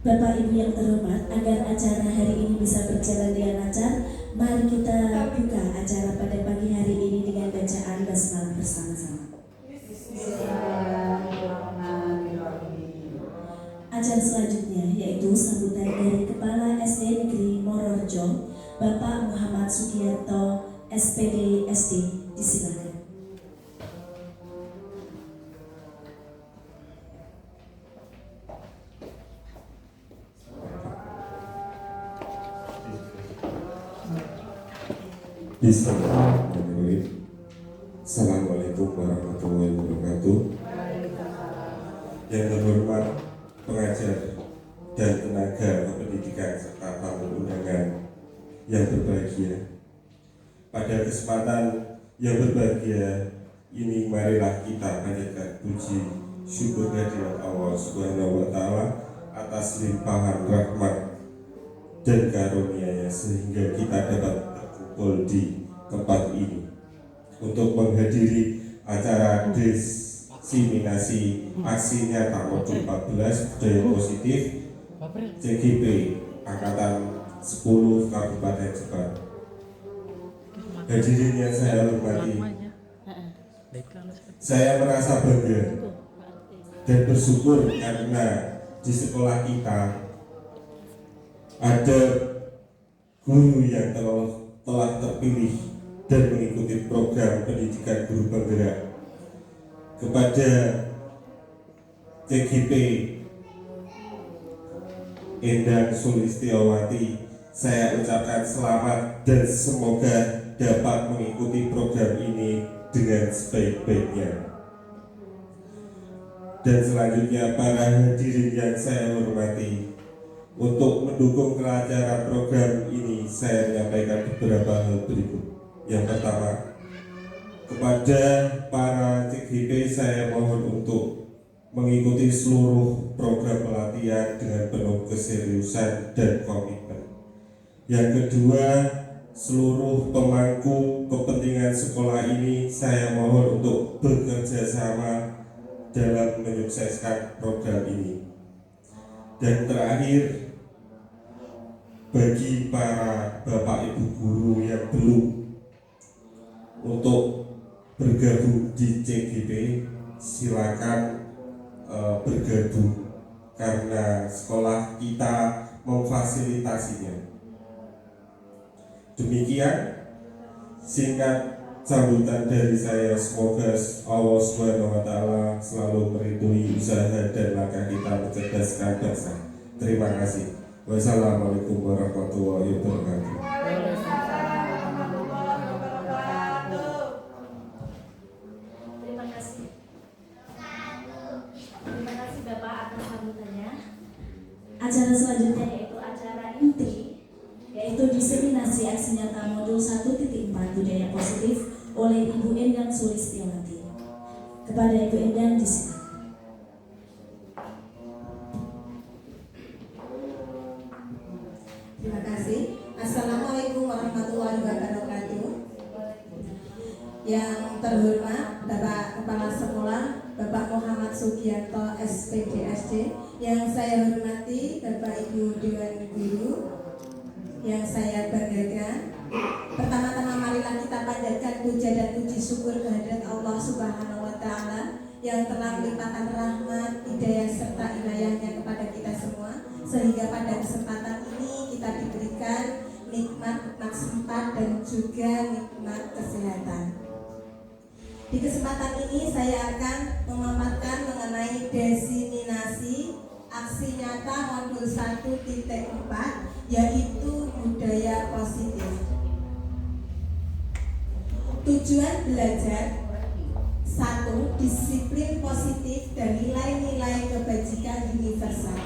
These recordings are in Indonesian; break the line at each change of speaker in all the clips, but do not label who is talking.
Bapak Ibu yang terhormat, agar acara hari ini bisa berjalan dengan lancar, mari kita buka acara pada pagi hari ini dengan bacaan basmalah bersama-sama. Acara selanjutnya yaitu sambutan dari Kepala SD Negeri Mororjo, Bapak Muhammad Sugiarto, SPD SD. Disilakan.
Bismillahirrahmanirrahim. Assalamualaikum warahmatullahi wabarakatuh. Yang terhormat pengajar dan tenaga pendidikan serta tamu undangan yang berbahagia, pada kesempatan yang berbahagia ini marilah kita panjatkan puji syukur kehadirat Allah Subhanahu wa Ta'ala atas limpahan rahmat dan karunia-Nya sehingga kita dapat di tempat ini untuk menghadiri acara diseminasi aksi nyata modul 14 budaya positif CGP Angkatan 10 Kabupaten Jepang. Hadirin yang saya hormati, saya merasa bangga dan bersyukur karena di sekolah kita ada guru yang telah terpilih dan mengikuti program pendidikan guru penggerak. Kepada CGP Endang Sulistiawati, saya ucapkan selamat dan semoga dapat mengikuti program ini dengan sebaik-baiknya. Dan selanjutnya para hadirin yang saya hormati, untuk mendukung kelancaran program ini, saya menyampaikan beberapa hal berikut. Yang pertama, kepada para CGP saya mohon untuk mengikuti seluruh program pelatihan dengan penuh keseriusan dan komitmen. Yang kedua, seluruh pemangku kepentingan sekolah ini saya mohon untuk bekerja sama dalam menyukseskan program ini. Dan terakhir, bagi para bapak ibu guru yang belum untuk bergabung di CGP, silakan bergabung karena sekolah kita memfasilitasinya. Demikian singkat sambutan dari saya. Semoga Allah Subhanahu wa Ta'ala selalu meridhoi usaha dan langkah kita mencerdaskan bangsa. Terima kasih. Wassalamualaikum warahmatullahi wabarakatuh.
Terima kasih. Terima kasih Bapak atas sambutannya. Acara selanjutnya yaitu acara inti, yaitu diseminasi aksi nyata modul 1.4 budaya positif oleh Ibu Endang Sulistiawati. Kepada Ibu Endang disilakan.
Terima kasih. Assalamualaikum warahmatullahi wabarakatuh. Yang terhormat Bapak Kepala Sekolah Bapak Muhammad Sugiarto SPD SD, yang saya hormati Bapak Ibu Dewan Guru yang saya banggakan. Pertama-tama marilah kita panjatkan puja dan puji syukur kehadirat Allah Subhanahu wa Ta'ala yang telah melimpahkan rahmat, hidayah serta inayahnya kepada kita semua, sehingga pada kesempatan ini kita diberikan nikmat maksimal dan juga nikmat kesehatan. Di kesempatan ini saya akan memaparkan mengenai diseminasi aksi nyata modul 1.4, yaitu budaya positif. Tujuan belajar: 1. Disiplin positif dan nilai-nilai kebajikan universal.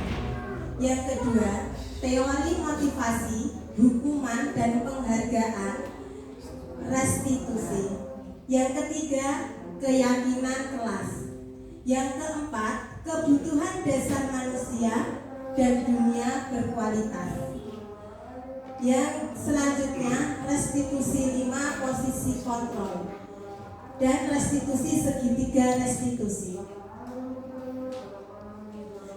Yang kedua, teori motivasi, hukuman dan penghargaan, restitusi. Yang ketiga, keyakinan kelas. Yang keempat, kebutuhan dasar manusia dan dunia berkualitas. Yang selanjutnya, restitusi 5, posisi kontrol, dan restitusi segitiga restitusi.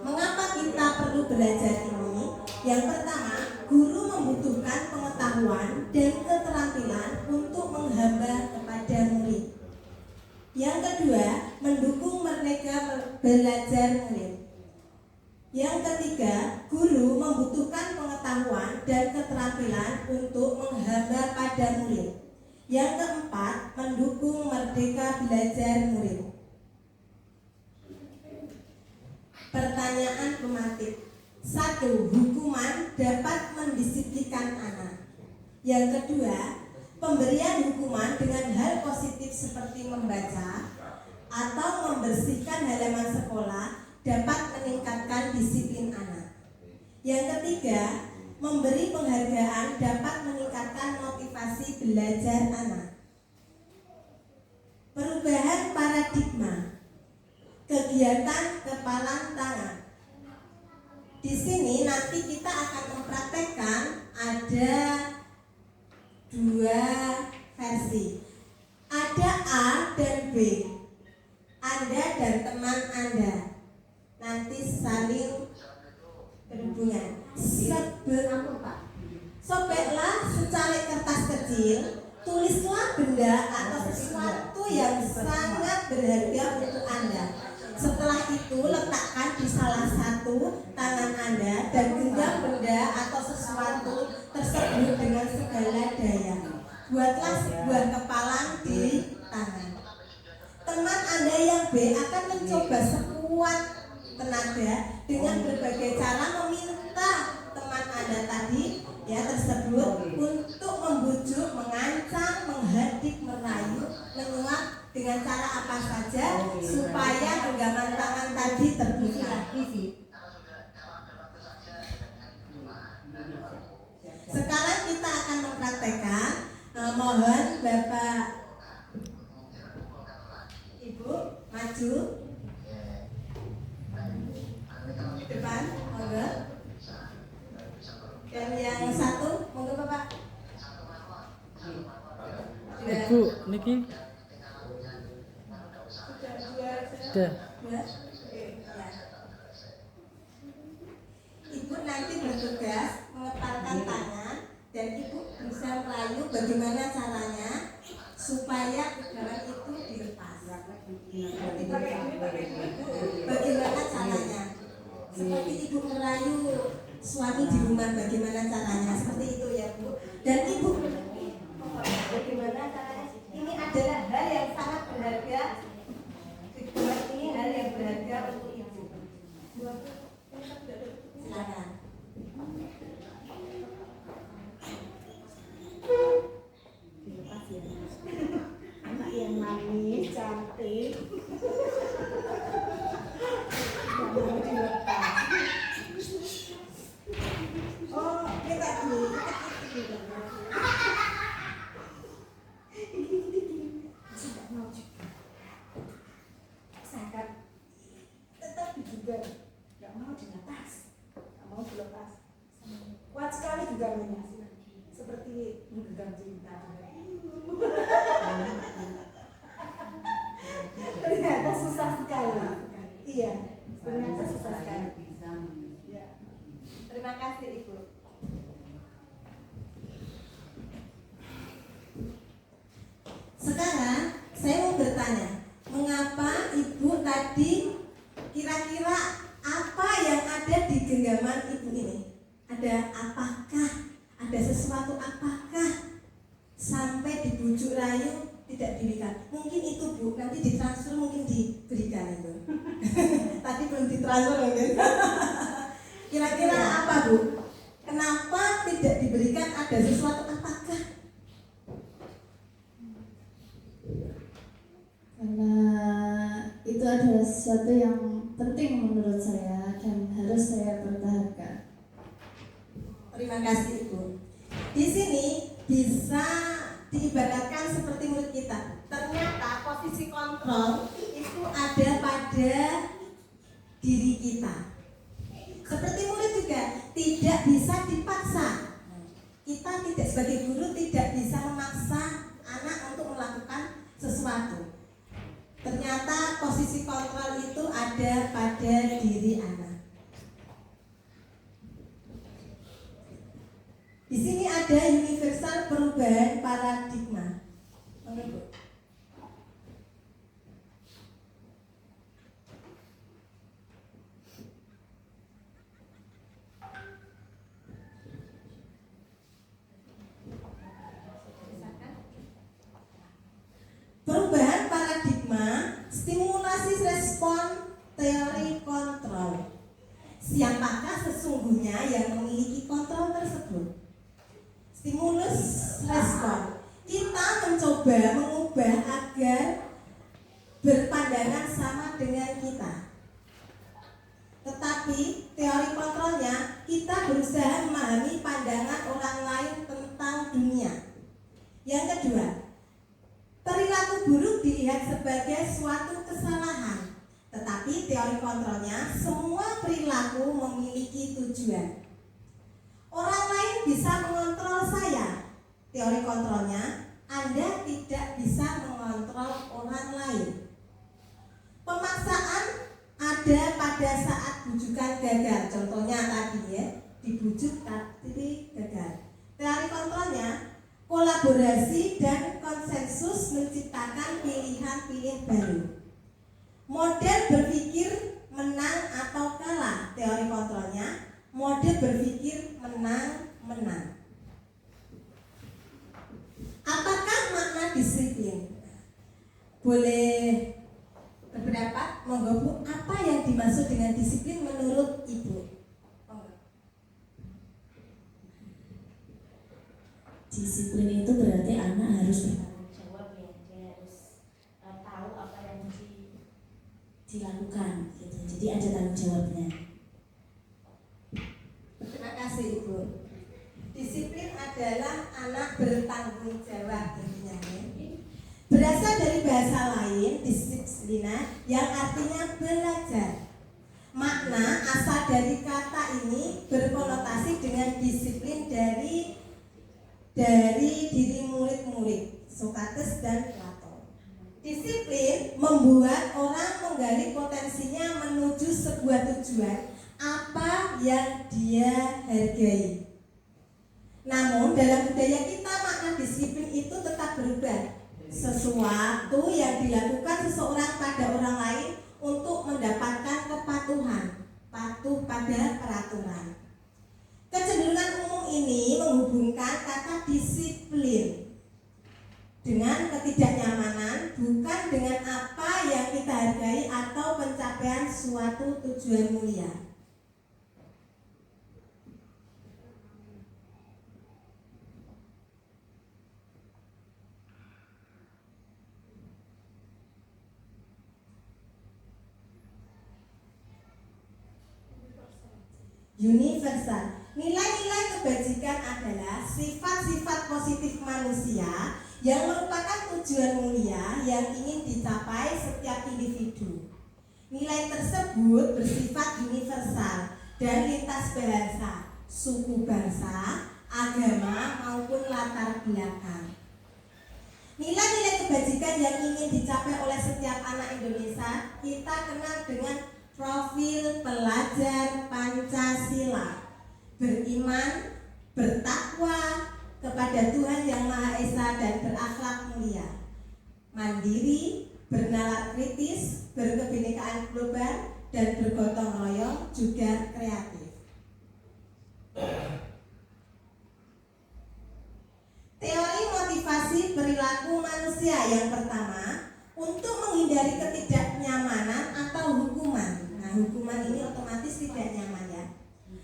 Mengapa kita perlu belajar ini, yang pertama, guru membutuhkan pengetahuan dan keterampilan untuk menghamba kepada murid. Yang kedua, mendukung mereka belajar murid. Yang ketiga, guru membutuhkan pengetahuan dan keterampilan untuk menghamba pada murid. Yang keempat, mendukung merdeka belajar murid. Pertanyaan pematik. 1. Hukuman dapat mendisiplinkan anak. Yang kedua, pemberian hukuman dengan hal positif seperti membaca atau membersihkan halaman sekolah dapat meningkatkan disiplin anak. Yang ketiga, memberi penghargaan dapat meningkatkan motivasi belajar anak. Perubahan paradigma. Kegiatan kepalan tangan. Di sini nanti kita akan mempraktekkan ada 2 versi. Ada A dan B. Anda dan teman Anda nanti saling berhubungan. Sobeklah secalik kertas kecil, tulislah benda atau sesuatu yang sangat berharga untuk Anda. Setelah itu letakkan di salah satu tangan Anda dan genggam benda atau sesuatu tersebut dengan segala daya. Buatlah sebuah kepalan di tangan. Teman Anda yang B akan mencoba sekuat tenaga dengan berbagai cara meminta teman Anda tadi tersebut untuk membujuk, mengancam, menghadik, merayu, menyuap dengan cara apa saja supaya genggaman tangan tadi terbuka. Sekarang kita akan mempraktekkan. Mohon Bapak Ibu maju depan, monggo. Dan yang satu, monggo Bapak.
Ibu, niki. Sudah.
Ibu nanti bertugas mengepalkan tangan dan Ibu bisa merayu bagaimana caranya supaya genggaman itu dilepas. Bagaimana caranya? Seperti Ibu merayu suami di rumah, bagaimana caranya? Seperti itu ya Bu. Dan Ibu bagaimana caranya? Ini adalah hal yang sangat berharga. Ini hal yang berharga untuk Ibu. Silakan. Dilepas ya. Anak yang manis, cantik. Mau dilepas. Oh, kita dulu. Tidak mau juga. Sangat tetap juga. Gak mau dilepas. Gak mau dilepas. Kuat sekali genggamannya. Seperti menggenggam cinta. Ternyata susah sekali. Iya, ternyata susah sekali. Ya. Terima kasih Ibu. Sekarang saya mau bertanya, mengapa Ibu tadi kira-kira apa yang ada di genggaman Ibu ini? Ada apakah? Ada sesuatu apakah sampai dibujuk rayu tidak diberikan? Mungkin itu Bu, nanti ditransfer mungkin diberikan itu. Tadi belum ditransfer mungkin. Kira-kira apa Bu? Kenapa tidak diberikan? Ada sesuatu apakah?
Karena itu adalah sesuatu yang penting menurut saya dan harus saya pertahankan.
Terima kasih Ibu. Di sini bisa diibaratkan seperti murid kita. Ternyata posisi kontrol itu ada pada diri kita. Seperti murid juga tidak bisa dipaksa. Kita tidak sebagai guru tidak bisa memaksa anak untuk melakukan sesuatu. Ternyata posisi kontrol itu ada pada diri anak. ada universal perubahan paradigma. Monggo, Bu. Perubahan paradigma, stimulasi respon, teori kontrol. Siapakah sesungguhnya yang memiliki kontrol tersebut? Stimulus respon. Kita mencoba mengubah agar berpandangan sama dengan kita. Tetapi teori kontrolnya, kita berusaha memahami pandangan orang lain tentang dunia. Yang kedua, perilaku buruk dilihat sebagai suatu kesalahan, tetapi teori kontrolnya semua perilaku memiliki tujuan. Orang lain bisa mengontrol saya. Teori kontrolnya, Anda tidak bisa mengontrol orang lain. Pemaksaan ada pada saat bujukan gagal. Contohnya tadi ya, dibujuk tapi gagal. Teori kontrolnya, kolaborasi dan konsensus menciptakan pilihan-pilihan baru. Model berpikir menang atau kalah. Teori kontrolnya, model berpikir menang-menang. Apakah makna disiplin? Boleh berpendapat, monggo Bu, apa yang dimaksud dengan disiplin menurut Ibu?
Disiplin itu berarti anak harus bertanggung jawab ya, dia harus tahu apa yang dilakukan gitu. Jadi ada tanggung jawabnya.
Terima kasih Ibu. Disiplin adalah anak bertanggung jawab intinya ya. Berasal dari bahasa lain disiplina yang artinya belajar. Makna asal dari kata ini berkonotasi dengan disiplin dari diri murid-murid Sokrates dan Plato. Disiplin membuat orang menggali potensinya menuju sebuah tujuan apa yang dia hargai. Namun dalam budaya kita makna disiplin itu tetap berubah. Sesuatu yang dilakukan seseorang pada orang lain untuk mendapatkan kepatuhan, patuh pada peraturan. Kecenderungan umum ini menghubungkan kata disiplin dengan ketidaknyamanan, bukan dengan apa yang kita hargai atau pencapaian suatu tujuan mulia. Universal. Nilai-nilai kebajikan adalah sifat-sifat positif manusia yang merupakan tujuan mulia yang ingin dicapai setiap individu. Nilai tersebut bersifat universal dan lintas bahasa, suku bangsa, agama maupun latar belakang. Nilai-nilai kebajikan yang ingin dicapai oleh setiap anak Indonesia kita kenal dengan profil pelajar Pancasila. Beriman, bertakwa kepada Tuhan Yang Maha Esa dan berakhlak mulia. Mandiri, bernalar kritis, berkebinekaan global, dan bergotong royong, juga kreatif. Teori motivasi perilaku manusia yang pertama, untuk menghindari ketidaknyamanan atau hukuman. Nah, hukuman ini otomatis tidak nyaman ya.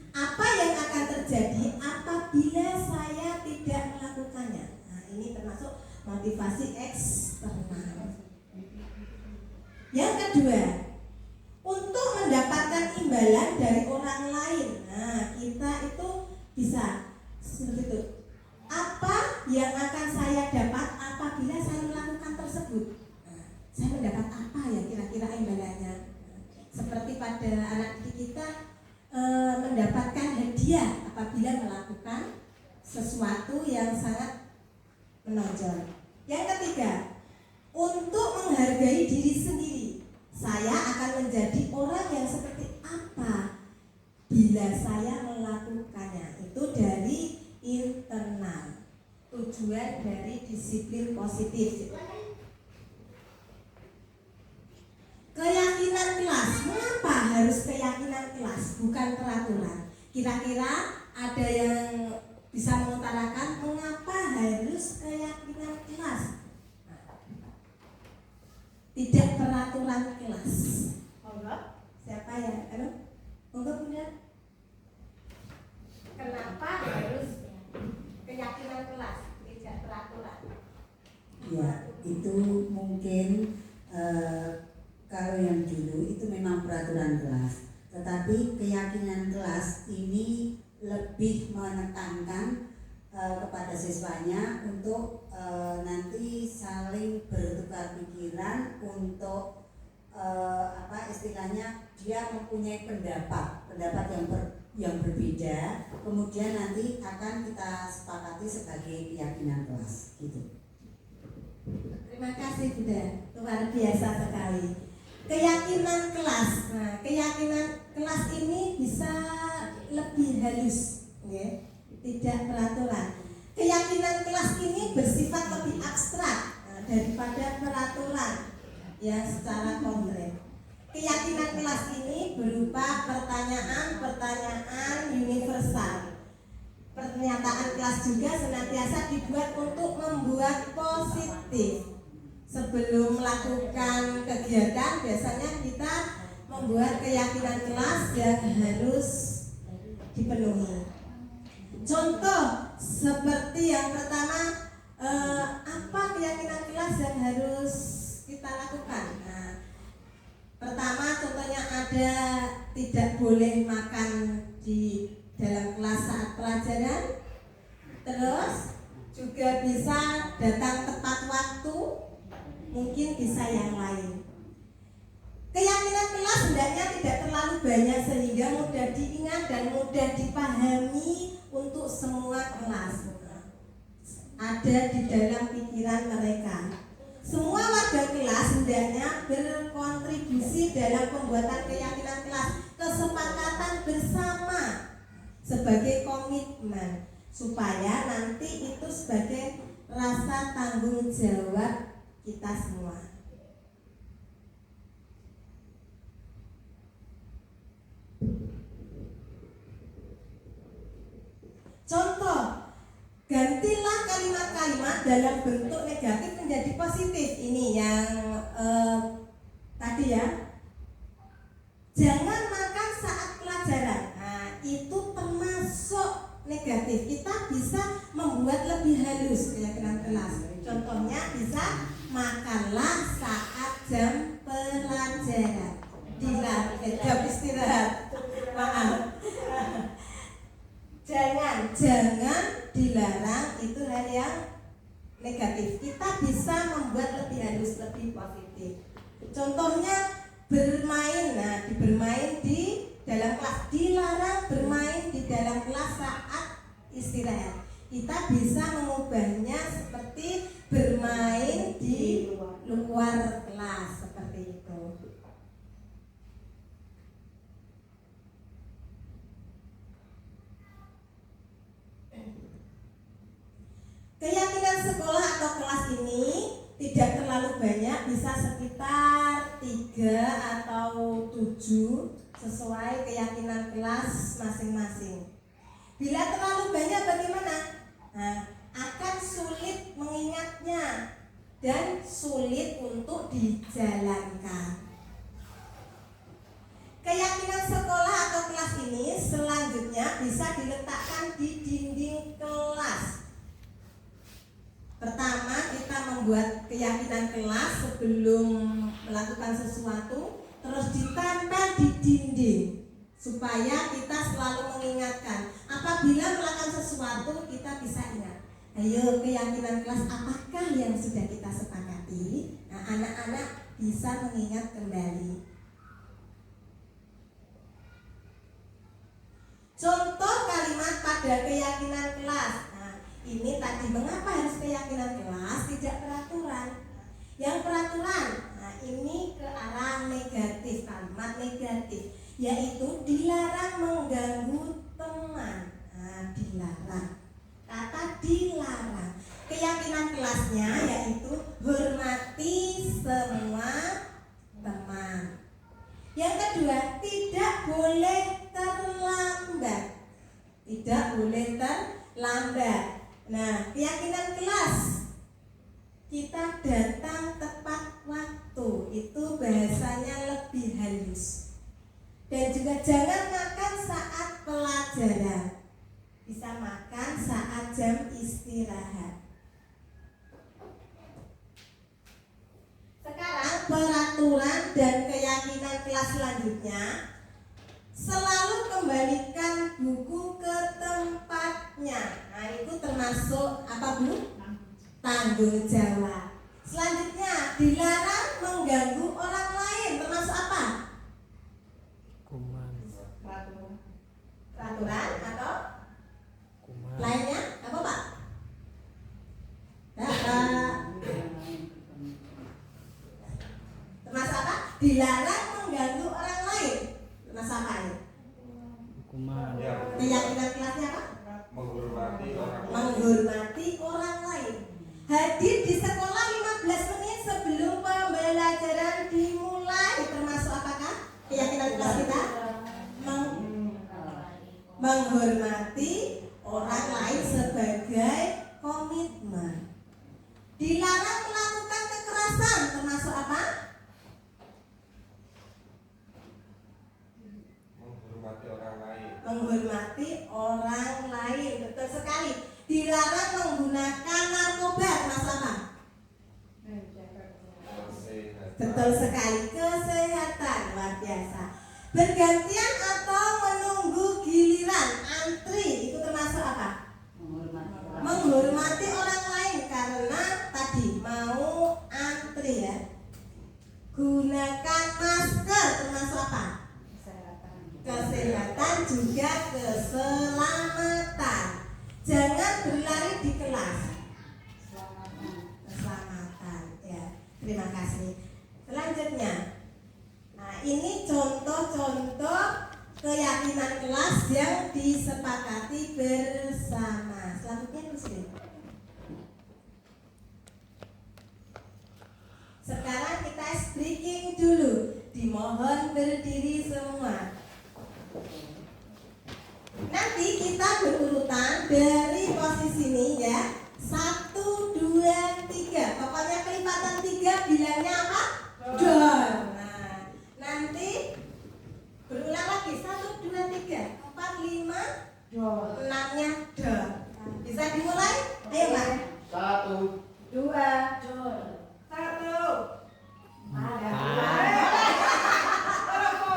Apa yang akan terjadi apabila saya tidak melakukannya? Nah, ini termasuk motivasi eksternal. Yang kedua, untuk mendapatkan imbalan dari orang lain. Nah, kita itu bisa seperti itu. Apa yang akan saya dapat apabila saya melakukan tersebut? Nah, saya mendapat apa ya kira-kira imbalannya? Seperti pada anak didik kita mendapatkan hadiah apabila melakukan sesuatu yang sangat menonjol. Yang ketiga, untuk menghargai diri sendiri. Saya akan menjadi orang yang seperti apa bila saya melakukannya. Itu dari internal. bagian dari disiplin positif. Keyakinan kelas, mengapa harus keyakinan kelas, bukan peraturan? Kira-kira ada yang bisa mengutarakan mengapa harus keyakinan kelas, tidak peraturan kelas? Siapa ya? Monggo Bunda. Kenapa harus keyakinan kelas, tidak peraturan?
Ya, itu mungkin kalau yang dulu itu memang peraturan kelas, tetapi keyakinan kelas ini lebih menekankan kepada siswanya untuk nanti saling bertukar pikiran untuk istilahnya dia mempunyai pendapat yang berbeda, kemudian nanti akan kita sepakati sebagai keyakinan kelas gitu.
Terima kasih Bunda, luar biasa sekali. Keyakinan kelas. Nah, keyakinan kelas ini bisa lebih halus, ya, tidak peraturan. Keyakinan kelas ini bersifat lebih abstrak daripada peraturan yang secara konkret. Keyakinan kelas ini berupa pertanyaan-pertanyaan universal. Pernyataan kelas juga senantiasa dibuat untuk membuat positif. Sebelum melakukan kegiatan, biasanya kita membuat keyakinan kelas yang harus dipenuhi. Contoh seperti yang pertama, apa keyakinan kelas yang harus kita lakukan? Nah, pertama contohnya ada tidak boleh makan di dalam kelas saat pelajaran. Terus juga bisa datang tepat waktu, mungkin bisa yang lain. Keyakinan kelas hendaknya tidak terlalu banyak sehingga mudah diingat dan mudah dipahami untuk semua kelas. Ada di dalam pikiran mereka. Semua warga kelas hendaknya berkontribusi dalam pembuatan keyakinan kelas, kesepakatan bersama sebagai komitmen, supaya nanti itu sebagai rasa tanggung jawab kita semua. Contoh, gantilah kalimat-kalimat dalam bentuk negatif menjadi positif. Ini yang tadi ya. Jangan makan saat pelajaran. Nah, itu termasuk negatif. Kita bisa membuat lebih halus keyakinan kelas. Contohnya bisa makanlah saat jam pelajaran. Jam istirahat. Maaf. Jangan dilarang, itu hal yang negatif. Kita bisa membuat lebih halus, lebih positif. Contohnya bermain, bermain di dalam kelas, dilarang bermain di dalam kelas saat istirahat. Kita bisa mengubahnya seperti bermain di luar kelas, seperti itu. Keyakinan sekolah atau kelas ini tidak terlalu banyak, bisa sekitar 3 atau 7 sesuai keyakinan kelas masing-masing. Bila terlalu banyak bagaimana? Nah, akan sulit mengingatnya dan sulit untuk dijalankan. Keyakinan sekolah atau kelas ini selanjutnya bisa diletakkan di dinding kelas. Pertama, kita membuat keyakinan kelas sebelum melakukan sesuatu, terus ditempel di dinding supaya kita selalu mengingatkan. Apabila melakukan sesuatu, kita bisa ingat. Ayo, keyakinan kelas apakah yang sudah kita sepakati? Nah, anak-anak bisa mengingat kembali. Contoh kalimat pada keyakinan kelas. Ini tadi, mengapa harus keyakinan kelas, tidak peraturan? Yang peraturan, ini ke arah negatif, kalimat negatif, yaitu dilarang mengganggu teman. Dilarang, kata dilarang. keyakinan kelasnya yaitu hormati semua teman. Yang kedua, tidak boleh terlambat. Tidak boleh terlambat. Nah, keyakinan kelas, kita datang tepat waktu, itu bahasanya lebih halus. Dan juga jangan makan saat pelajaran, bisa makan saat jam istirahat. Sekarang peraturan dan keyakinan kelas selanjutnya, selalu kembalikan buku ke tempatnya. Nah, itu termasuk apa, Bu? Tanggung jawab. Selanjutnya, dilarang mengganggu orang lain. Termasuk apa?
Kuman.
Peraturan atau
Kuman.
lainnya apa, Pak? Bapak. Termasuk apa? Dilarang mengganggu orang lain. Termasuk apa ini?
Kuman.
Keyakinan kelasnya apa?
Menghormati orang lain.
Menghormati orang lain. Hadir di sekolah 15 menit sebelum pembelajaran dimulai. Termasuk apakah keyakinan kelas kita? Menghormati orang lain sebagai komitmen. Dilarang melakukan kekerasan. Termasuk apa?
Menghormati orang lain.
Menghormati orang lain, betul sekali. Dilarang menggunakan narkoba. Termasuk apa?
Kesehatan.
Betul sekali, kesehatan, luar biasa. Bergantian atau menunggu giliran, antri, itu termasuk apa? Menghormati orang lain, karena tadi mau antri ya. Gunakan masker, termasuk apa? Kesehatan, juga keselamatan. Jangan berlari di kelas. Keselamatan ya. Terima kasih. Selanjutnya, nah ini contoh-contoh keyakinan kelas yang disepakati bersama. Selanjutnya Muslim. Sekarang kita speaking dulu. Dimohon berdiri semua. Nanti kita berurutan dari posisi ini ya. 1, 2, 3. Pokoknya kelipatan 3 bilangnya apa? Dor. Nah, nanti berulang lagi 1, 2, 3, 4, 5, 6-nya dor. Bisa dimulai? Ayo, Mbak.
1,
2, dor. 1.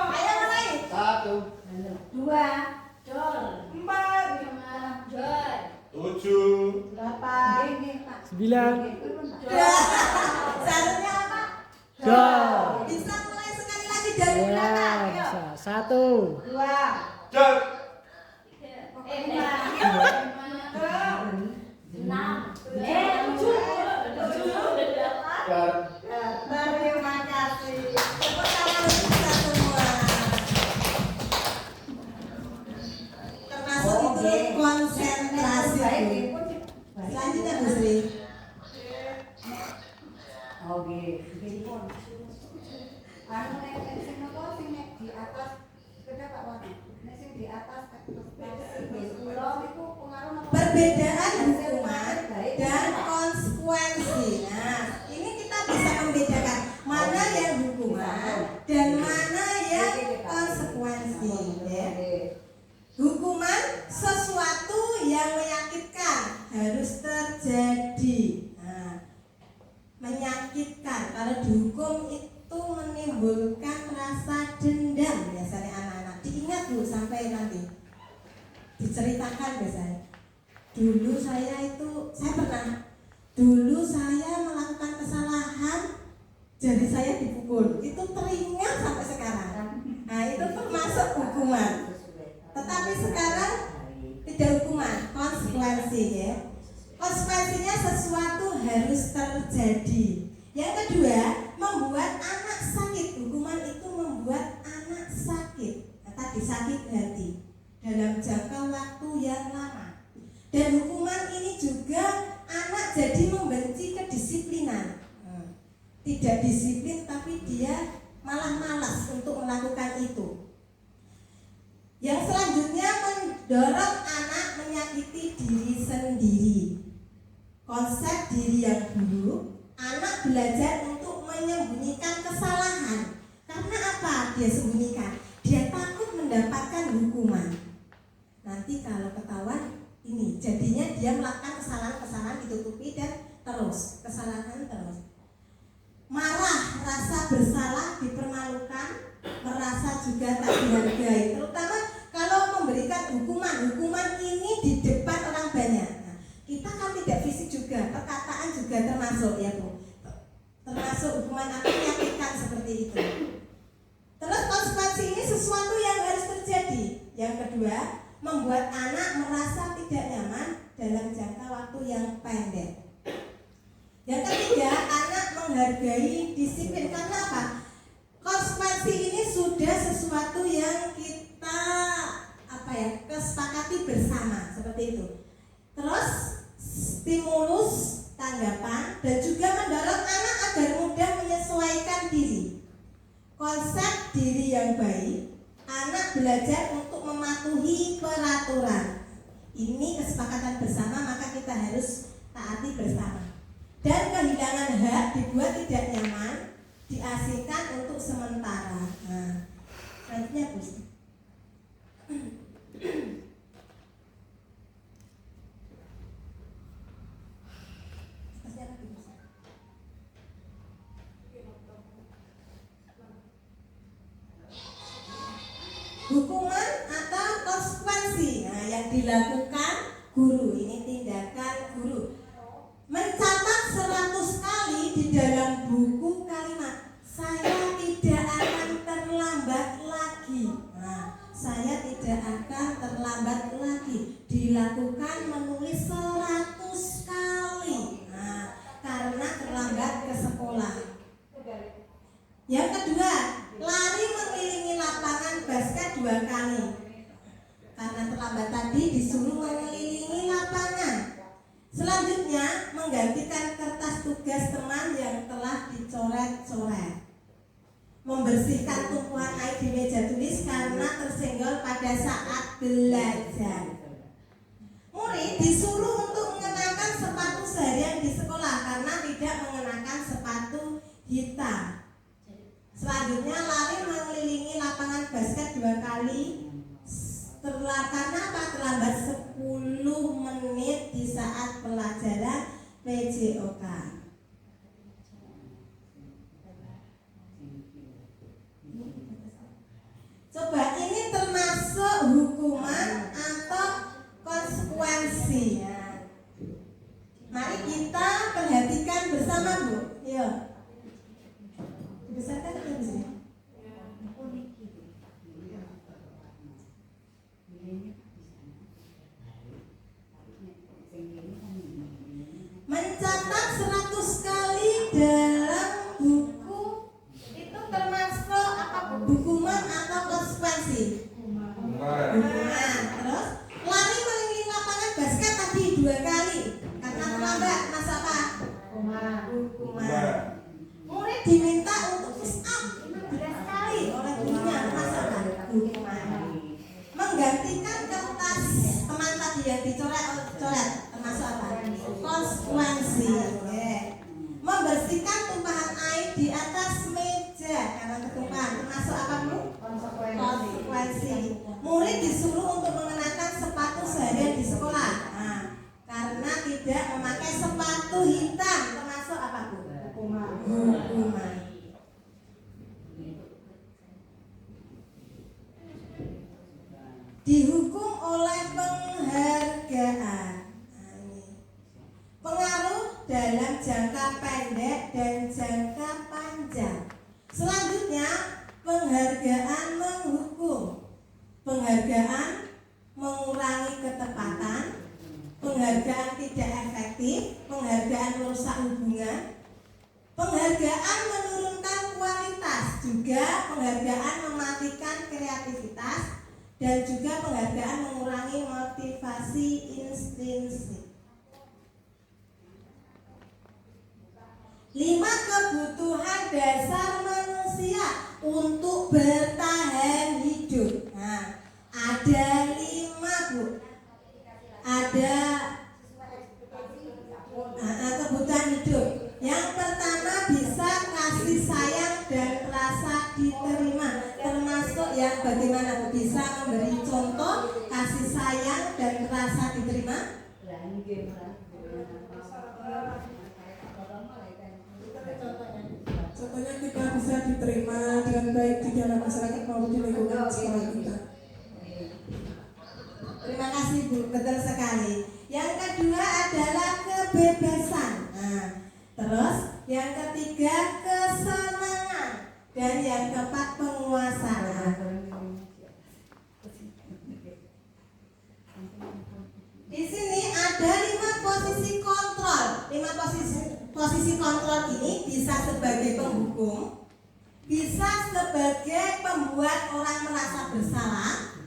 Ayo mulai.
1,
2, dor. 4, dor.
7.
8.
9.
Seharusnya apa?
Dor.
Bisa mulai sekali lagi dari
Ya,
belakang. Ayo.
bisa. 1.
2,
Jor.
5,
dan
terima kasih. Tepuk tangan untuk kita semua. Termasuk itu konsentrasi. Selanjutnya Bu Sri.
Oke. Anu nek sing nopo sing nek di atas sepeda Pak Wati. Nek sing di atas pulau itu pengaruh apa?
Perbedaan hukuman dan konsekuensi. Nah, ini kita bisa membedakan mana yang hukuman dan mana yang konsekuensi. Ya. Hukuman sesuatu yang menyakitkan harus terjadi. Nah, menyakitkan kalau dihukum itu menimbulkan rasa dendam biasanya anak-anak. Diingat Bu sampai nanti diceritakan biasanya. Dulu saya melakukan kesalahan, jadi saya dipukul. Itu teringat sampai sekarang. Nah, itu termasuk hukuman. Tetapi sekarang tidak hukuman, konsekuensi ya. Konsekuensinya sesuatu harus terjadi. Yang kedua, membuat anak sakit. Hukuman itu membuat anak sakit. Nah, tadi sakit hati dalam jangka waktu yang lama. Dan hukuman ini juga anak jadi dia malah malas untuk melakukan itu. Yang selanjutnya, mendorong anak menyakiti diri sendiri. Konsep diri yang buruk, anak belajar untuk menyembunyikan kesalahan. Karena apa dia sembunyikan? Dia takut mendapatkan hukuman. Nanti kalau ketahuan ini, jadinya dia melakukan kesalahan-kesalahan ditutupi dan terus kesalahan terus. Marah, rasa bersalah, dipermalukan, merasa juga tak dihargai. Terutama kalau memberikan hukuman ini di depan orang banyak. Nah, kita kan tidak fisik juga, perkataan juga termasuk ya Bu. Termasuk hukuman apa menyakitkan seperti itu. Terus konsekuensi ini sesuatu yang harus terjadi. Yang kedua, membuat anak merasa tidak nyaman dalam jangka waktu yang pendek. Yang ketiga, anak menghargai disiplin. Karena apa? Konsekuensi ini sudah sesuatu yang kita kesepakati bersama seperti itu. Terus stimulus tanggapan dan juga mendorong anak agar mudah menyesuaikan diri. Konsep diri yang baik, anak belajar untuk mematuhi peraturan. Ini kesepakatan bersama, maka kita harus taati bersama. Dan kehilangan hak dibuat tidak nyaman, diasingkan untuk sementara. Nah, selanjutnya Bu. Hukuman atau konsekuensi. Nah, yang dilakukan guru, ini tindakan guru. Mencatat 100 kali di dalam buku kalimat, saya tidak akan terlambat lagi. Nah, saya tidak akan terlambat lagi. Dilakukan menulis 100 kali. Nah, karena terlambat ke sekolah. Yang kedua, lari mengelilingi lapangan basket 2 kali. Karena terlambat tadi disuruh mengelilingi lapangan. Selanjutnya, menggantikan kertas tugas teman yang telah dicoret-coret. Membersihkan tumpuan air di meja tulis karena tersenggol pada saat belajar. Murid disuruh untuk mengenakan sepatu seharian di sekolah karena tidak mengenakan sepatu hitam. Selanjutnya, lari mengelilingi lapangan basket 2 kali. Karena apa? Terlambat 10 menit di saat pelajaran PJOK. Coba ini termasuk hukuman atau konsekuensi. Mari kita perhatikan bersama Bu. Yuk. Dibesarkan atau di sini? Mencatat 100 kali dalam buku itu termasuk apa? Hukuman atau konsekuensi? Hukuman. Terus lari mengelilingi lapangan basket tadi 2 kali karena terlambat, masa apa? Hukuman. Murid diminta untuk push up 15 kali oleh gurunya, masa apa? Hukuman. Menggantikan kertas teman tadi yang dicoret-coret termasuk apa? Konsekuensi. Membersihkan tumpahan air di atas meja karena tertumpahan termasuk apa Bu? Konsekuensi. Murid disuruh untuk mengenakan sepatu seharian di sekolah. Nah, karena tidak memakai sepatu hitam termasuk apa Bu? Hukuman. Dihukum oleh penghargaan. Nah, ini pengaruh dalam jangka pendek dan jangka panjang. Selanjutnya, penghargaan menghukum. Penghargaan mengurangi ketepatan, penghargaan tidak efektif, penghargaan merusak hubungan, penghargaan menurunkan kualitas, juga penghargaan mematikan kreativitas, dan juga penghargaan mengurangi motivasi intrinsik. 5 kebutuhan dasar manusia. untuk bertahan hidup. Nah, ada 5 Bu. Ada kebutuhan hidup. Yang pertama bisa kasih sayang dan rasa diterima. Termasuk yang bagaimana bisa memberi contoh kasih sayang dan rasa diterima.
Contohnya kita bisa diterima dengan baik di dalam masyarakat maupun di lingkungan sekolah kita.
Terima kasih Bu, betul sekali. Yang kedua adalah kebebasan. Nah, terus yang ketiga kesenangan dan yang keempat penguasaan. Di sini ada 5 posisi kontrol. 5 posisi kontrol ini bisa sebagai penghukum, bisa sebagai pembuat orang merasa bersalah,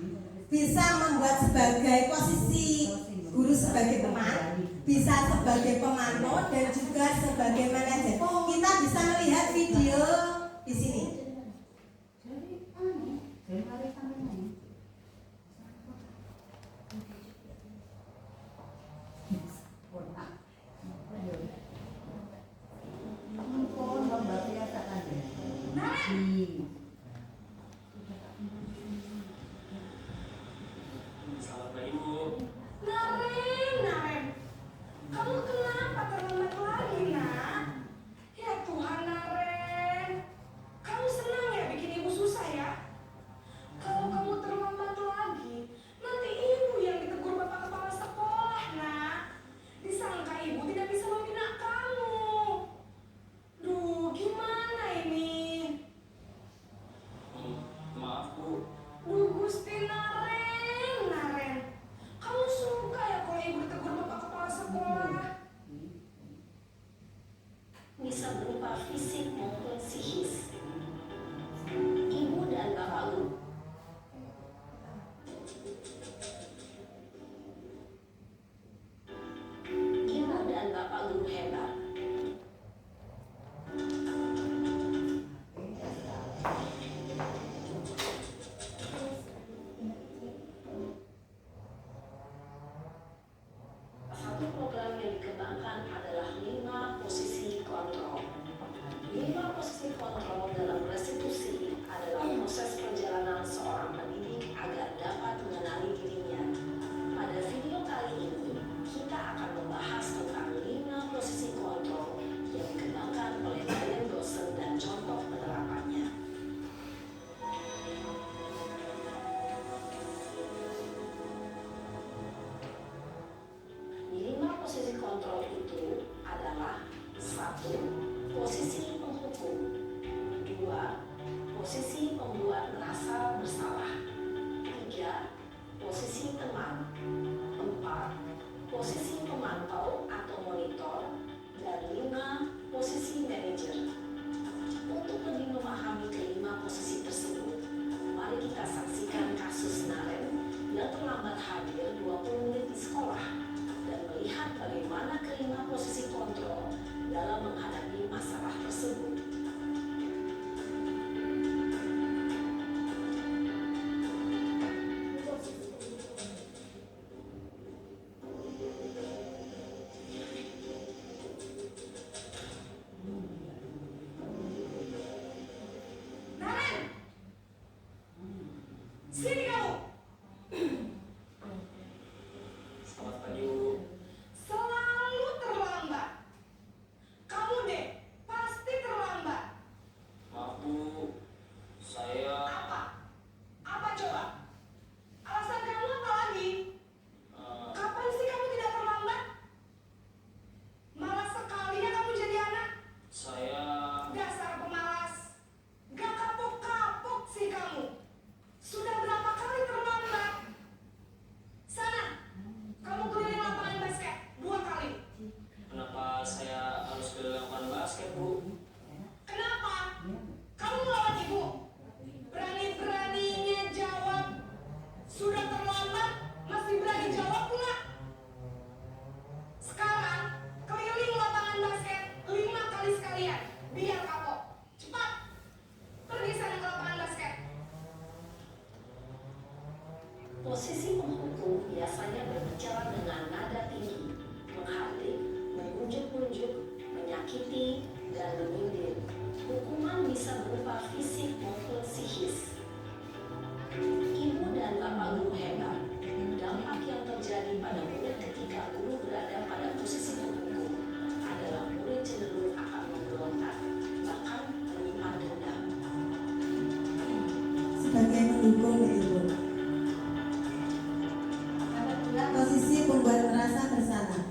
bisa membuat sebagai posisi guru sebagai teman, bisa sebagai pemantau dan juga sebagai manajer. Kita bisa melihat video di sini.
Naren, kamu kenapa terlambat lagi, nak? Ya Tuhan, Naren, kamu senang ya bikin ibu susah ya? Kalau kamu terlambat lagi, nanti ibu yang ditegur bapak kepala sekolah, nak. Disangka ibu tidak bisa membina kamu. Duh, gimana ini?
Maaf Bu.
Duh, Gusti Naren, kamu suka ya kalau ibu ditegur bapak kepala sekolah? Bisa berupa fisik maupun psikis. Ibu dan bapak guru. Ibu dan bapak guru hebat. Satu program yang dikembangkan adalah 5 posisi kontrol. 5 posisi kontrol dalam restitusi adalah proses perjalanan seorang pendidik agar dapat mengenali dirinya. Pada video kali ini, kita akan membahas tentang 5 posisi kontrol yang dikembangkan oleh Brian Dawson dan contoh penerapannya. Lima posisi kontrol itu adalah 1. Posisi penghukum, 2. Posisi pembuat merasa bersalah, 3. Posisi teman, 4. Posisi pemantau atau monitor, dan 5. Posisi manajer. Untuk lebih memahami kelima posisi tersebut, mari kita saksikan kasus Naren yang terlambat hadir 20 menit di sekolah dan melihat bagaimana kelima posisi kontrol dalam menghadapi masalah tersebut. Posisi penghukum biasanya berbicara dengan nada tinggi, menghardik, mengunjuk-unjuk, menyakiti, dan menyindir. Hukuman bisa berupa fisik maupun psikis. Ibu dan bapak guru hebat. Dampak yang terjadi pada murid ketika guru berada pada posisi penghukum adalah murid cenderung akan memberontak, bahkan menyimpan dendam.
Sebagai pendukung Ibu. Posisi pembuat merasa bersalah.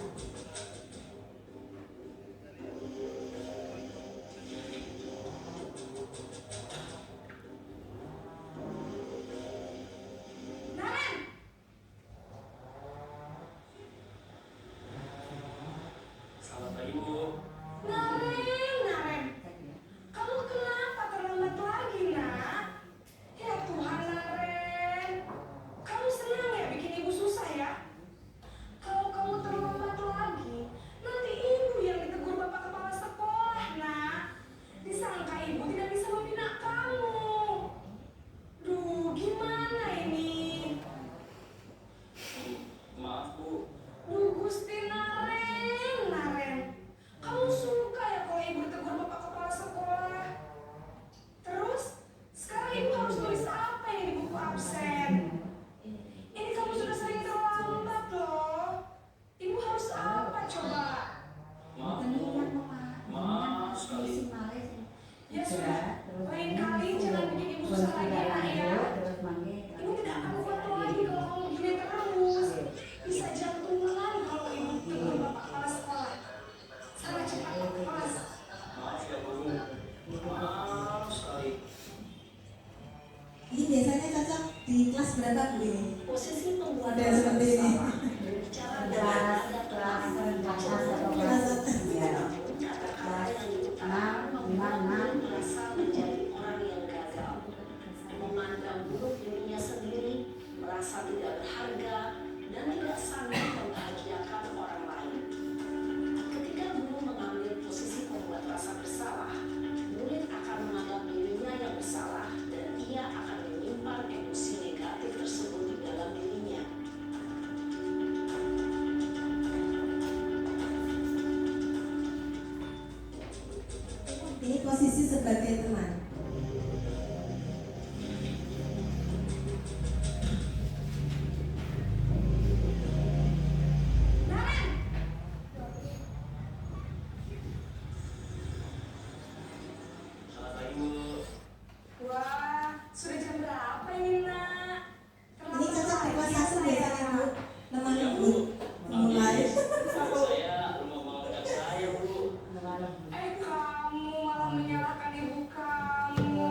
Selamat pagi, Bu.
Naren, kamu kenapa terlambat lagi, nak? Ya Tuhan, Naren, kamu senang ya bikin ibu susah ya? Kalau kamu terlambat lagi, nanti ibu yang ditegur bapak kepala sekolah, nak. Disangka ibu tidak bisa membina kamu. Duh, gimana ini?
Maaf, Bu.
Duh, Gusti Naren, kamu suka ya kalau ibu tegur bapak kepala sekolah? Terus, sekarang ibu harus tulis apa ini di buku absen? Ini kamu sudah sering terlambat loh. Ibu harus apa coba?
Maaf, Bu. Maaf sekali.
Ya sudah, lain kali jangan bikin ibu susah lagi ya, nak ya. Ibu tidak akan kuat lagi kalau kamu begini terus. Bisa jantungan kalau ibu tegur bapak kepala sekolah. Sana cepat ke kelas.
Maaf ya, Bu. Maaf sekali.
Ini biasanya cocok di kelas berapa Bu ini?
Posisi pembuat
Ada seperti ini.
berbicara dengan nada tenang,
Kelas
kata-kata yang diutarakan membuat murid merasa menjadi orang yang gagal, memandang buruk dirinya sendiri, merasa tidak berharga, dan tidak sanggup membahagiakan orang lain. Ketika guru mengambil posisi pembuat rasa bersalah, murid akan menganggap dirinya yang bersalah dan ia akan menyimpan emosi negatif tersebut di dalam dirinya.
Ini posisi sebagai teman.
Selamat pagi, Bu.
Wah, sudah jam berapa ini, nak?
Ini cocok di kelas 1 biasanya Bu. Teman
Iya,
Ibu.
Bu.
Mulai.
Saya rumah bangga saya, Bu.
Kamu malah menyalahkan ibu kamu.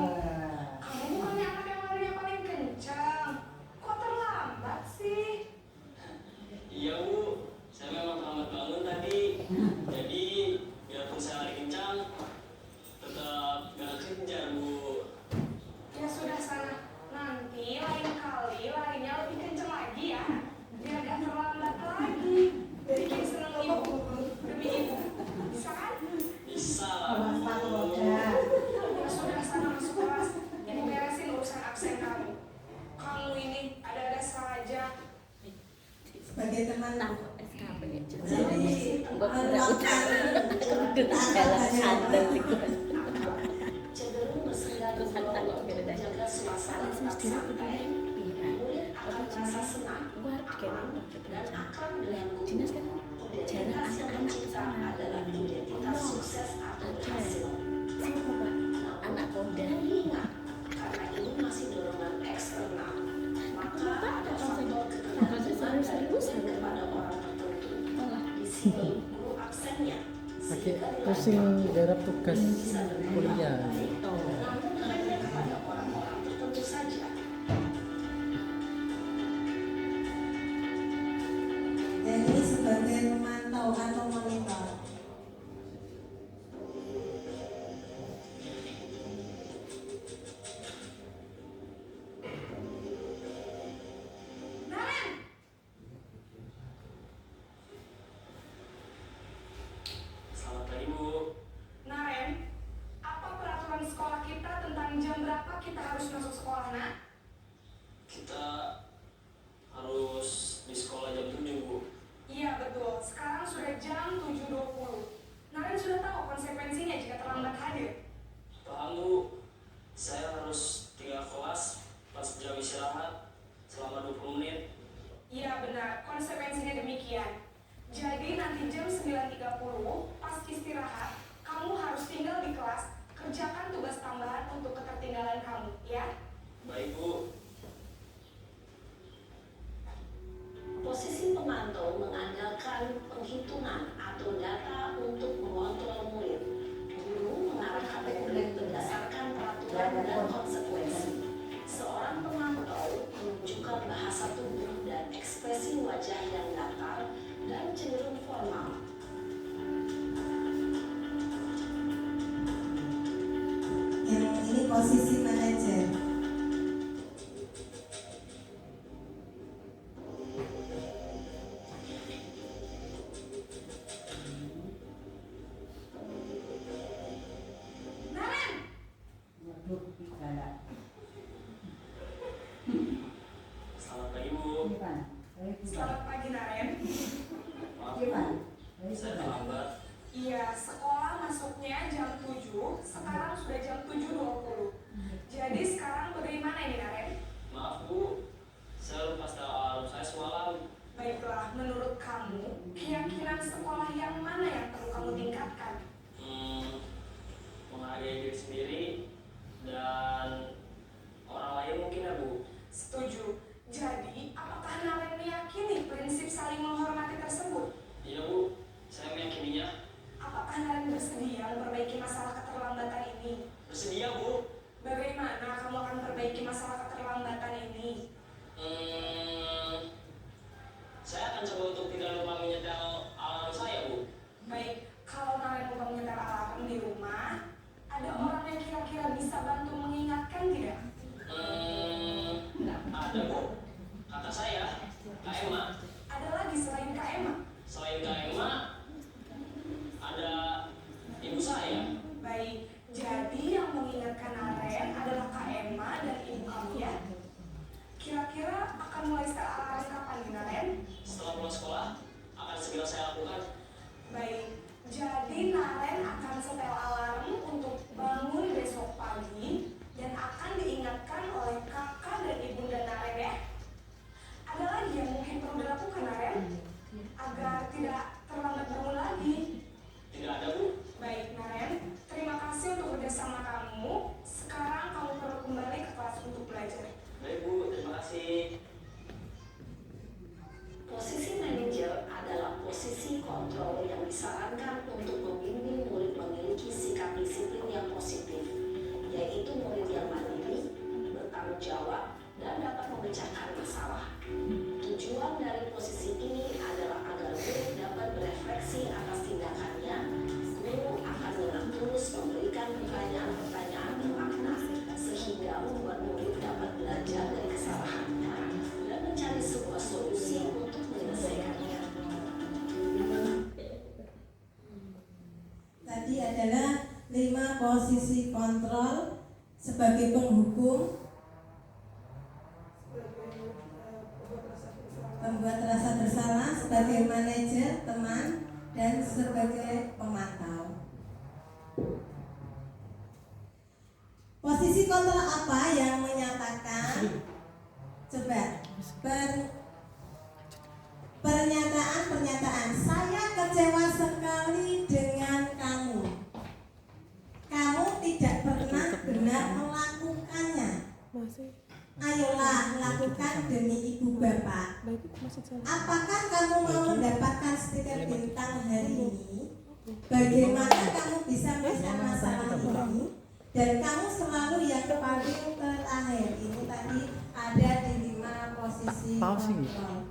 Kamu bukannya anak yang larinya paling kencang. Kok terlambat sih?
Iya, Bu. Saya memang terlambat bangun tadi. Jadi, biarpun saya lari kencang, tetap nggak kejar, Bu.
Ya sudah sana. Nanti lain kali larinya lebih kencang lagi ya. Biar gak terlambat lagi. Bikin seneng ibu. Demi ibu. Bisa kan?
Bisa lah, Bu.
Ya sudah sana masuk kelas. Ibu beresin urusan absen kamu. Kamu ini ada-ada saja.
Sebagai teman Bu.
Jadi,
meluapkan
Cenderung bersenda gembul, menjaga suasana tetap santai. Murid akan merasa senang, aman, dan akan dengan mudah. Identitas yang tercipta adalah identitas sukses atau berhasil.
anak muda.
Ingat, karena ini masih dorongan eksternal, maka ada faktor ketergantungan kepada orang tertentu. Di sini guru absennya.
Pakai pusing garap tugas kuliah.
Namun hanya kepada orang-orang tertentu saja.
Dan ini sebagai memantau atau monitor.
Naren!
Selamat pagi, Bu.
Naren, apa peraturan sekolah kita tentang jam berapa kita harus masuk sekolah, nak?
Kita harus di sekolah jam 7, Bu.
Iya betul, sekarang sudah jam 7.20. Naren sudah tahu konsekuensinya jika terlambat hadir.
Paham, Bu. Saya harus tinggal kelas pas jam istirahat selama 20 menit.
Iya benar, konsekuensinya demikian. Jadi nanti jam 9.30 pas istirahat, kamu harus tinggal di kelas, kerjakan tugas tambahan untuk ketertinggalan kamu, ya?
Baik, Bu.
Posisi pemantau mengandalkan penghitungan atau data untuk mengontrol murid. Guru mengarahkan murid berdasarkan peraturan dan konsekuensi. Seorang pemantau menunjukkan bahasa tubuh dan ekspresi wajah yang datar dan cenderung formal.
Yang ini posisi manajer.
Naren!
Selamat pagi, Bu.
Selamat pagi Naren.
Maaf, Bu. Saya terlambat.
Iya, sekolah masuknya jam 7, sekarang sudah jam 7.20. Jadi sekarang bagaimana ini Naren?
Maaf, Bu. Saya lupa setel alarm saya semalam.
Baiklah, menurut kamu, keyakinan sekolah yang mana yang perlu kamu tingkatkan?
Menghargai diri sendiri dan orang lain mungkin, ya, Bu.
Setuju. Jadi, apakah Naren meyakini prinsip saling menghormati tersebut?
Iya, Bu. Saya meyakininya.
Apakah Naren bersedia memperbaiki masalah keterlambatan ini?
Bersedia, Bu.
Bagaimana kamu akan memperbaiki masalah keterlambatan ini?
Saya akan coba untuk tidak lupa menyetel alarm saya, Bu.
Baik, kalau Naren lupa menyetel alarm di rumah, ada orang yang kira-kira bisa bantu mengingatkan tidak?
Ada, Bu. Kakak saya, Kak Emma.
Ada lagi selain Kak Emma?
Selain Kak Emma, ada ibu saya.
Baik, jadi yang mengingatkan Naren adalah Kak Emma dan ibu kamu ya? Kira-kira akan mulai setel alarm kapan nih Naren?
Setelah pulang sekolah, akan segera saya lakukan.
Baik, jadi Naren akan setel alarm untuk bangun besok pagi dan akan diingatkan oleh kakak dan ibunda Naren ya. Ada lagi yang mungkin perlu dilakukan Naren agar tidak terlambat bangun lagi?
Tidak ada, Bu.
Baik Naren, terima kasih untuk kerjasama kamu. Sekarang kamu perlu kembali ke kelas untuk belajar.
Baik, Bu. Terima kasih.
Posisi manajer adalah posisi kontrol yang disarankan untuk membimbing murid memiliki sikap disiplin yang positif, yaitu murid yang mandiri, bertanggung jawab, dan dapat memecahkan masalah. Tujuan dari posisi ini adalah agar murid dapat berefleksi atas tindakannya. Guru akan dengan tulus memberikan pertanyaan-pertanyaan bermakna sehingga membuat murid dapat belajar dari kesalahannya dan mencari sebuah solusi untuk menyelesaikannya.
Tadi adalah 5 posisi kontrol sebagai penghukum, pembuat rasa bersalah, sebagai manajer, teman, dan sebagai pemantau. Posisi kontrol apa yang menyatakan? Coba pernyataan saya kecewa sekali dengan kamu. Kamu tidak pernah benar melakukannya. Ayolah lakukan demi ibu bapak. Apakah kamu mau mendapatkan stiker bintang hari ini? Bagaimana kamu bisa menyelesaikan masalah ini? Dan kamu selalu yang paling terakhir. Ini tadi ada di 5 posisi kontrol.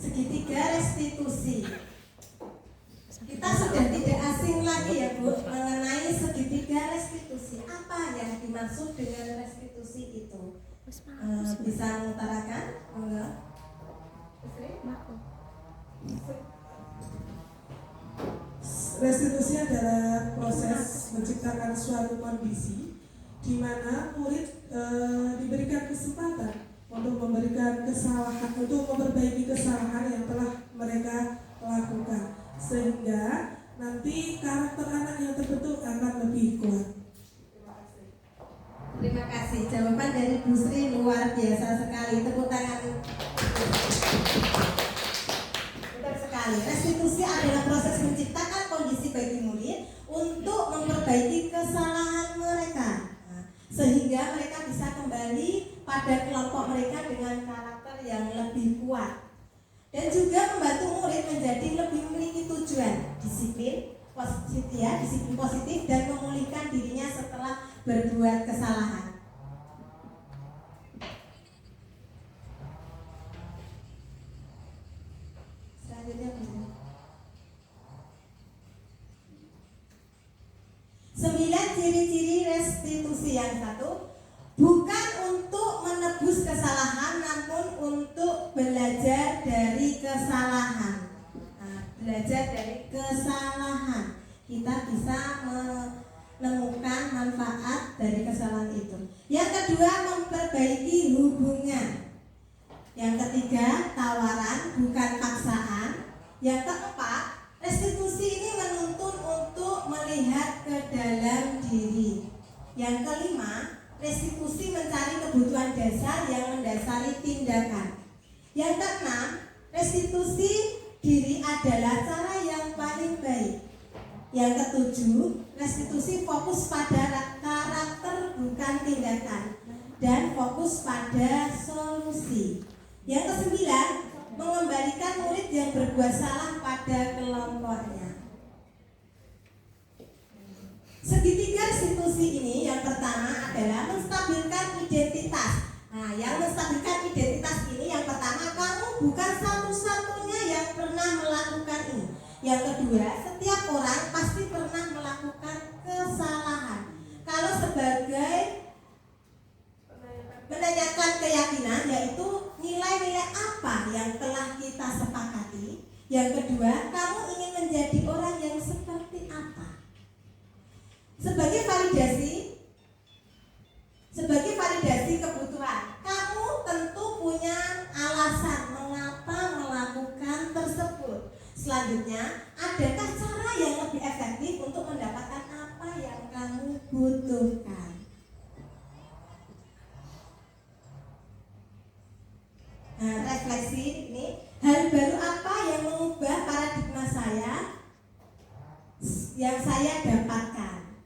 Segitiga restitusi. Kita sudah tidak asing lagi ya Bu mengenai segitiga restitusi. Apa yang dimaksud dengan restitusi? restitusi itu. Bisa mengutarakan? Enggak?
Restitusi adalah proses menciptakan suatu kondisi di mana murid diberikan kesempatan untuk memberikan kesalahan, untuk memperbaiki kesalahan yang telah mereka lakukan, sehingga nanti karakter anak yang terbentuk akan lebih kuat.
Terima kasih. Jawaban dari Bu Sri luar biasa sekali. Tepuk tangan. Benar sekali. Restitusi adalah proses menciptakan kondisi bagi murid untuk memperbaiki kesalahan mereka, sehingga mereka bisa kembali pada kelompok mereka dengan karakter yang lebih kuat, dan juga membantu murid menjadi lebih memiliki tujuan, disiplin positif dan memulihkan dirinya setelah berbuat kesalahan. Selanjutnya, 9 ciri-ciri restitusi. Yang satu, bukan untuk menebus kesalahan, namun untuk belajar dari kesalahan. Belajar dari kesalahan, kita bisa menemukan manfaat dari kesalahan itu. Yang kedua, memperbaiki hubungan. Yang ketiga, tawaran bukan paksaan. Yang keempat, restitusi ini menuntun untuk melihat ke dalam diri. Yang kelima, restitusi mencari kebutuhan dasar yang mendasari tindakan. Yang keenam, restitusi diri adalah cara yang paling baik. Yang ketujuh, restitusi fokus pada karakter bukan tindakan dan fokus pada solusi. Yang kesembilan, mengembalikan murid yang berbuat salah pada kelompoknya. Segitiga restitusi ini yang pertama adalah menstabilkan identitas. Yang menstabilkan identitas ini yang pertama, kamu bukan satu-satunya yang pernah melakukan ini. Yang kedua, setiap orang pasti pernah melakukan kesalahan. Kalau sebagai menanyakan keyakinan, yaitu nilai-nilai apa yang telah kita sepakati. Yang kedua, kamu ingin menjadi orang yang seperti apa. Sebagai validasi kebutuhan, kamu tentu punya alasan mengapa melakukan tersebut. Selanjutnya, adakah cara yang lebih efektif untuk mendapatkan apa yang kamu butuhkan? Refleksi ini, hal baru apa yang mengubah paradigma saya yang saya dapatkan?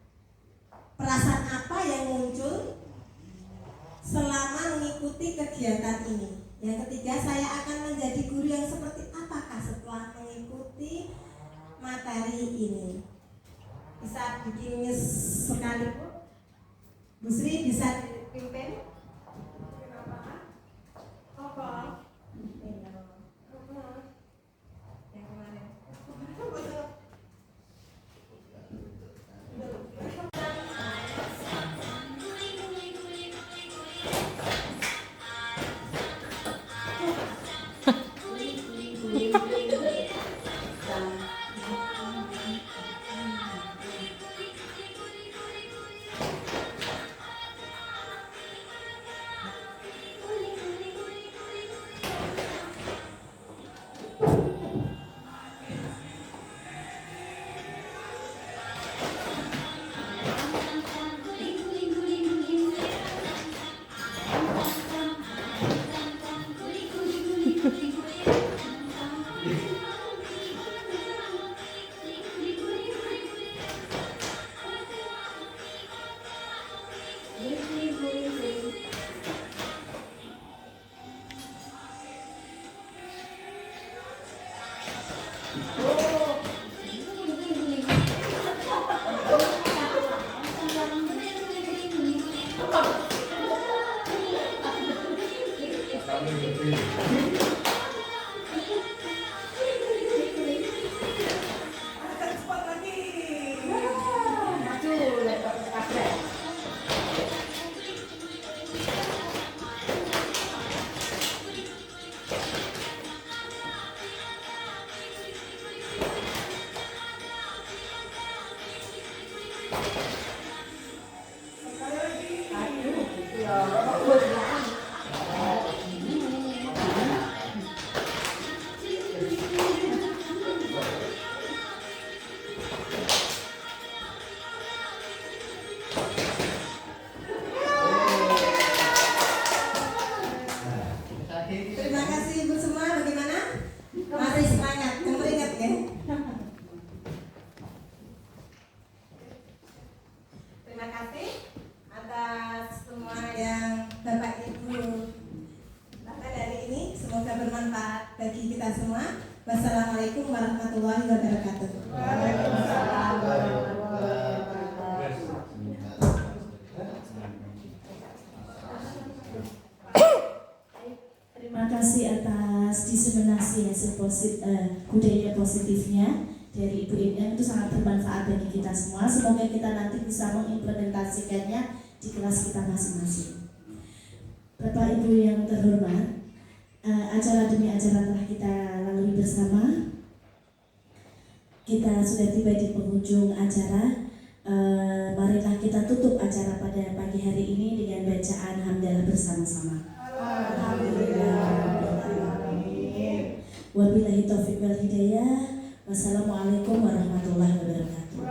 Perasaan apa yang muncul selama mengikuti kegiatan ini? Yang ketiga, saya akan menjadi guru yang seperti apakah setelah mengikuti materi ini? Bisa bikinnya sekali, Bu Sri, bisa dipimpin? Apa? Yang kemarin. Terima kasih ibu semua. Bagaimana? Masih semangat, yang teringat ya. Terima kasih atas semua yang Bapak Ibu lakukan hari ini. Semoga bermanfaat bagi kita semua. Wassalamualaikum warahmatullahi wabarakatuh.
Terima kasih atas diseminasi hasil budaya positifnya dari Ibu Inem, itu sangat bermanfaat bagi kita semua. Semoga kita nanti bisa mengimplementasikannya di kelas kita masing-masing. Bapak Ibu yang terhormat, acara demi acara telah kita lalui bersama. Kita sudah tiba di penghujung acara. Marilah kita tutup acara pada pagi hari ini dengan bacaan hamdalah bersama-sama. Wabillahi taufiq wal hidayah. Wassalamualaikum warahmatullahi wabarakatuh.